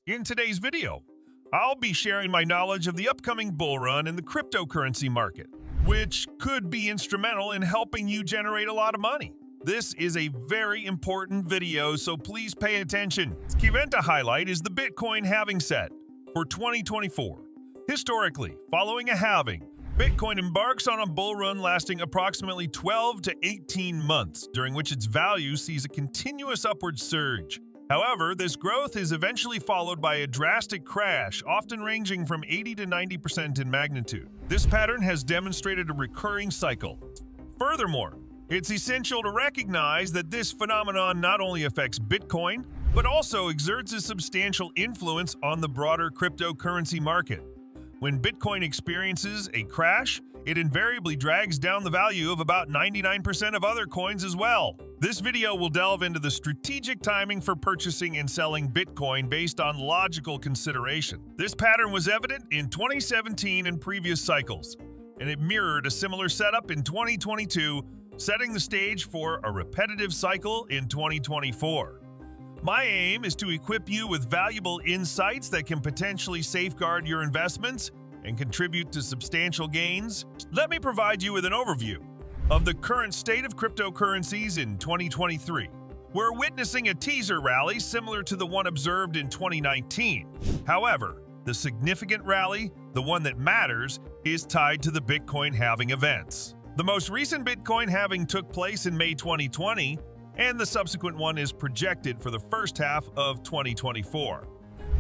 In today's video, I'll be sharing my knowledge of the upcoming bull run in the cryptocurrency market, which could be instrumental in helping you generate a lot of money. This is a very important video, so please pay attention. The event to highlight is the Bitcoin halving set for 2024. Historically, following a halving, Bitcoin embarks on a bull run lasting approximately 12 to 18 months, during which its value sees a continuous upward surge. However, this growth is eventually followed by a drastic crash, often ranging from 80 to 90% in magnitude. This pattern has demonstrated a recurring cycle. Furthermore, it's essential to recognize that this phenomenon not only affects Bitcoin, but also exerts a substantial influence on the broader cryptocurrency market. When Bitcoin experiences a crash, it invariably drags down the value of about 99% of other coins as well. This video will delve into the strategic timing for purchasing and selling Bitcoin based on logical consideration. This pattern was evident in 2017 and previous cycles, and it mirrored a similar setup in 2022, setting the stage for a repetitive cycle in 2024. My aim is to equip you with valuable insights that can potentially safeguard your investments and contribute to substantial gains. Let me provide you with an overview of the current state of cryptocurrencies in 2023. We're witnessing a teaser rally similar to the one observed in 2019. However, the significant rally, the one that matters, is tied to the Bitcoin halving events. The most recent Bitcoin halving took place in May 2020, and the subsequent one is projected for the first half of 2024.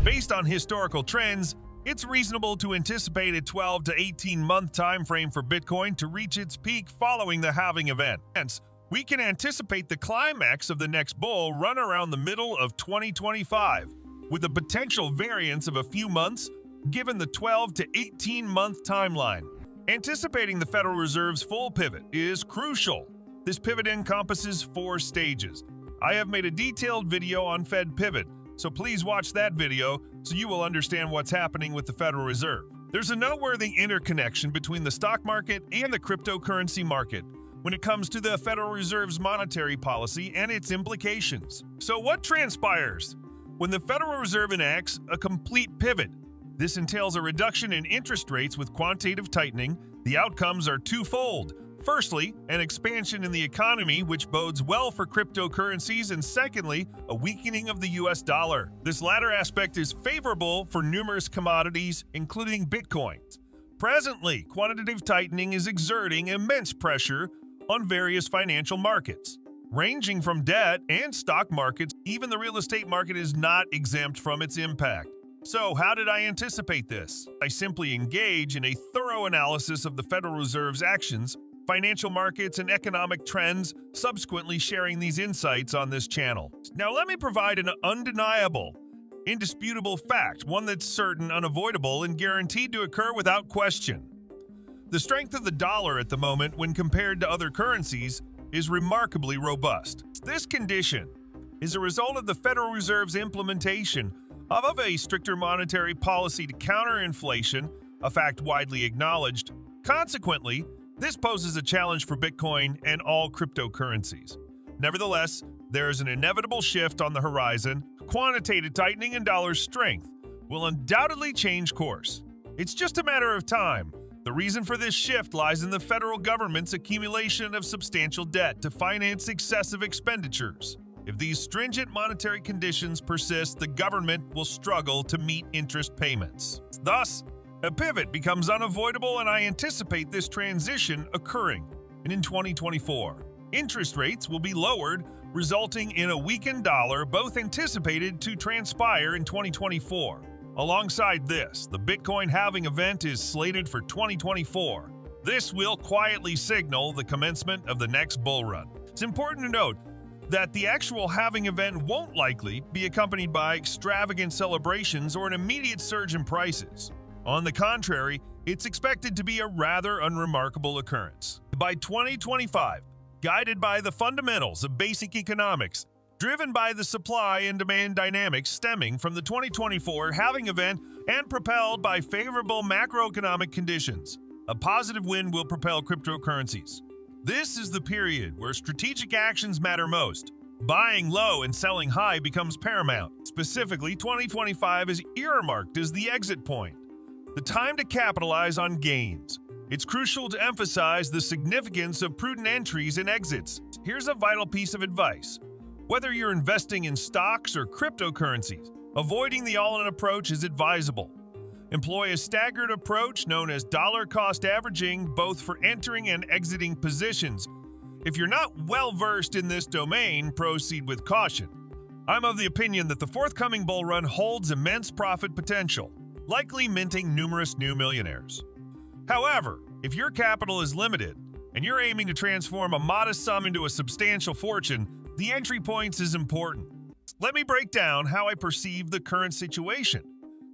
Based on historical trends, it's reasonable to anticipate a 12 to 18-month time frame for Bitcoin to reach its peak following the halving event. Hence, we can anticipate the climax of the next bull run around the middle of 2025, with a potential variance of a few months given the 12 to 18-month timeline. Anticipating the Federal Reserve's full pivot is crucial. This pivot encompasses 4 stages. I have made a detailed video on Fed pivot, so please watch that video so you will understand what's happening with the Federal Reserve. There's a noteworthy interconnection between the stock market and the cryptocurrency market when it comes to the Federal Reserve's monetary policy and its implications. So what transpires when the Federal Reserve enacts a complete pivot? This entails a reduction in interest rates with quantitative tightening. The outcomes are twofold. Firstly, an expansion in the economy, which bodes well for cryptocurrencies, and secondly, a weakening of the US dollar. This latter aspect is favorable for numerous commodities, including Bitcoin. Presently, quantitative tightening is exerting immense pressure on various financial markets, ranging from debt and stock markets. Even the real estate market is not exempt from its impact. So, how did I anticipate this? I simply engage in a thorough analysis of the Federal Reserve's actions, financial markets, and economic trends, subsequently sharing these insights on this channel. Now let me provide an undeniable, indisputable fact, one that's certain, unavoidable, and guaranteed to occur without question. The strength of the dollar at the moment when compared to other currencies is remarkably robust. This condition is a result of the Federal Reserve's implementation of a stricter monetary policy to counter inflation, a fact widely acknowledged. Consequently, this poses a challenge for Bitcoin and all cryptocurrencies. Nevertheless, there is an inevitable shift on the horizon. Quantitative tightening and dollar strength will undoubtedly change course. It's just a matter of time. The reason for this shift lies in the federal government's accumulation of substantial debt to finance excessive expenditures. If these stringent monetary conditions persist, the government will struggle to meet interest payments. Thus, a pivot becomes unavoidable, and I anticipate this transition occurring. And in 2024, interest rates will be lowered, resulting in a weakened dollar, both anticipated to transpire in 2024. Alongside this, the Bitcoin halving event is slated for 2024. This will quietly signal the commencement of the next bull run. It's important to note that the actual halving event won't likely be accompanied by extravagant celebrations or an immediate surge in prices. On the contrary, it's expected to be a rather unremarkable occurrence. By 2025, guided by the fundamentals of basic economics, driven by the supply and demand dynamics stemming from the 2024 halving event, and propelled by favorable macroeconomic conditions, a positive wind will propel cryptocurrencies. This is the period where strategic actions matter most. Buying low and selling high becomes paramount. Specifically, 2025 is earmarked as the exit point, the time to capitalize on gains. It's crucial to emphasize the significance of prudent entries and exits. Here's a vital piece of advice. Whether you're investing in stocks or cryptocurrencies, avoiding the all-in approach is advisable. Employ a staggered approach known as dollar cost averaging, both for entering and exiting positions. If you're not well-versed in this domain, proceed with caution. I'm of the opinion that the forthcoming bull run holds immense profit potential, likely minting numerous new millionaires. However, if your capital is limited and you're aiming to transform a modest sum into a substantial fortune, the entry points is important. Let me break down how I perceive the current situation.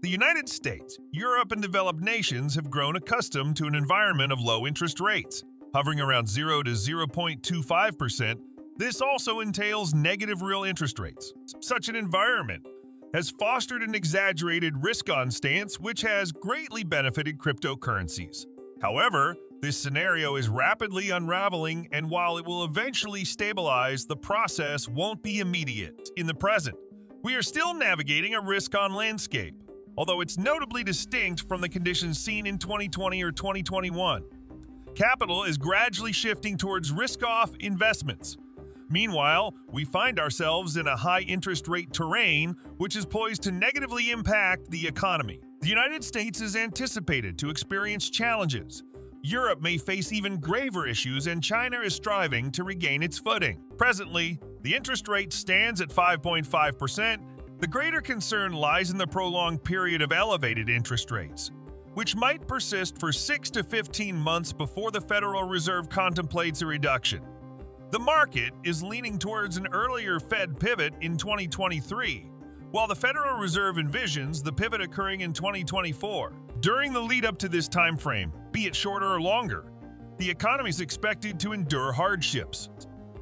The United States, Europe, and developed nations have grown accustomed to an environment of low interest rates, hovering around 0 to 0.25%. This also entails negative real interest rates. Such an environment has fostered an exaggerated risk-on stance, which has greatly benefited cryptocurrencies. However, this scenario is rapidly unraveling, and while it will eventually stabilize, the process won't be immediate. In the present, we are still navigating a risk-on landscape, although it's notably distinct from the conditions seen in 2020 or 2021. Capital is gradually shifting towards risk-off investments. Meanwhile, we find ourselves in a high-interest rate terrain, which is poised to negatively impact the economy. The United States is anticipated to experience challenges. Europe may face even graver issues, and China is striving to regain its footing. Presently, the interest rate stands at 5.5%. The greater concern lies in the prolonged period of elevated interest rates, which might persist for 6 to 15 months before the Federal Reserve contemplates a reduction. The market is leaning towards an earlier Fed pivot in 2023, while the Federal Reserve envisions the pivot occurring in 2024. During the lead-up to this time frame, be it shorter or longer, the economy is expected to endure hardships.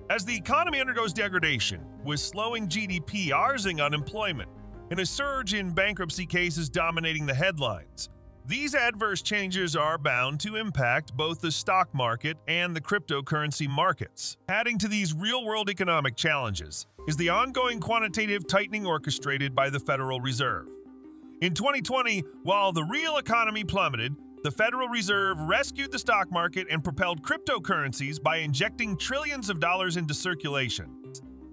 As the economy undergoes degradation, with slowing GDP, rising unemployment, and a surge in bankruptcy cases dominating the headlines, these adverse changes are bound to impact both the stock market and the cryptocurrency markets. Adding to these real-world economic challenges is the ongoing quantitative tightening orchestrated by the Federal Reserve. In 2020, while the real economy plummeted, the Federal Reserve rescued the stock market and propelled cryptocurrencies by injecting trillions of dollars into circulation.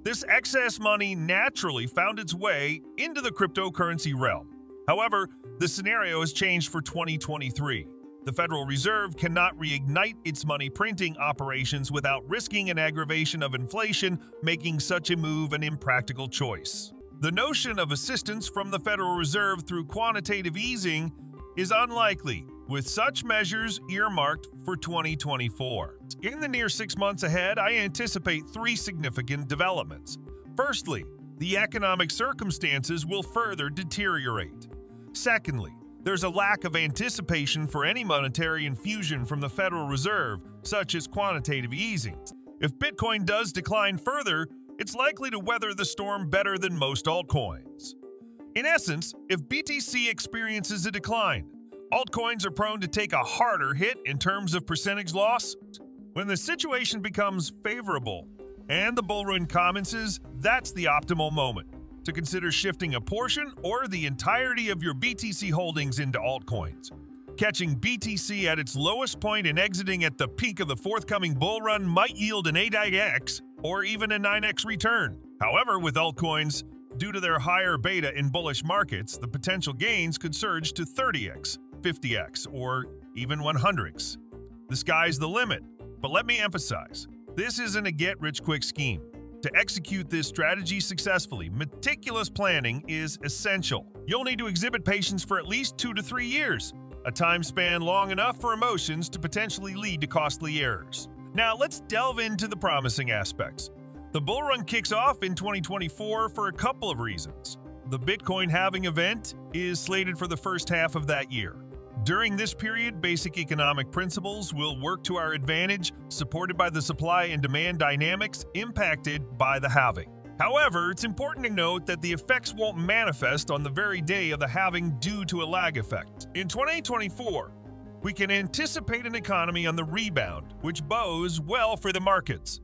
This excess money naturally found its way into the cryptocurrency realm. However, the scenario has changed for 2023. The Federal Reserve cannot reignite its money printing operations without risking an aggravation of inflation, making such a move an impractical choice. The notion of assistance from the Federal Reserve through quantitative easing is unlikely, with such measures earmarked for 2024. In the near 6 months ahead, I anticipate 3 significant developments. Firstly, the economic circumstances will further deteriorate. Secondly, there's a lack of anticipation for any monetary infusion from the Federal Reserve, such as quantitative easing. If Bitcoin does decline further, it's likely to weather the storm better than most altcoins. In essence, if BTC experiences a decline, altcoins are prone to take a harder hit in terms of percentage loss. When the situation becomes favorable and the bull run commences, that's the optimal moment to consider shifting a portion or the entirety of your BTC holdings into altcoins. Catching BTC at its lowest point and exiting at the peak of the forthcoming bull run might yield an 8x or even a 9x return. However, with altcoins, due to their higher beta in bullish markets, the potential gains could surge to 30x, 50x, or even 100x. The sky's the limit, but let me emphasize, this isn't a get-rich-quick scheme. To execute this strategy successfully, meticulous planning is essential. You'll need to exhibit patience for at least 2 to 3 years, a time span long enough for emotions to potentially lead to costly errors. Now, let's delve into the promising aspects. The bull run kicks off in 2024 for a couple of reasons. The Bitcoin halving event is slated for the first half of that year. During this period, basic economic principles will work to our advantage, supported by the supply and demand dynamics impacted by the halving. However, it's important to note that the effects won't manifest on the very day of the halving due to a lag effect. In 2024, we can anticipate an economy on the rebound, which bodes well for the markets.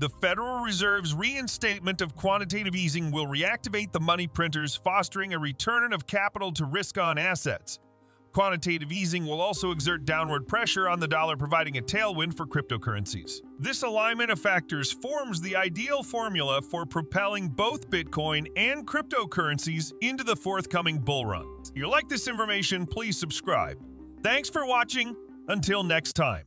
The Federal Reserve's reinstatement of quantitative easing will reactivate the money printers, fostering a return of capital to risk-on assets. Quantitative easing will also exert downward pressure on the dollar, providing a tailwind for cryptocurrencies. This alignment of factors forms the ideal formula for propelling both Bitcoin and cryptocurrencies into the forthcoming bull run. If you like this information, please subscribe. Thanks for watching. Until next time.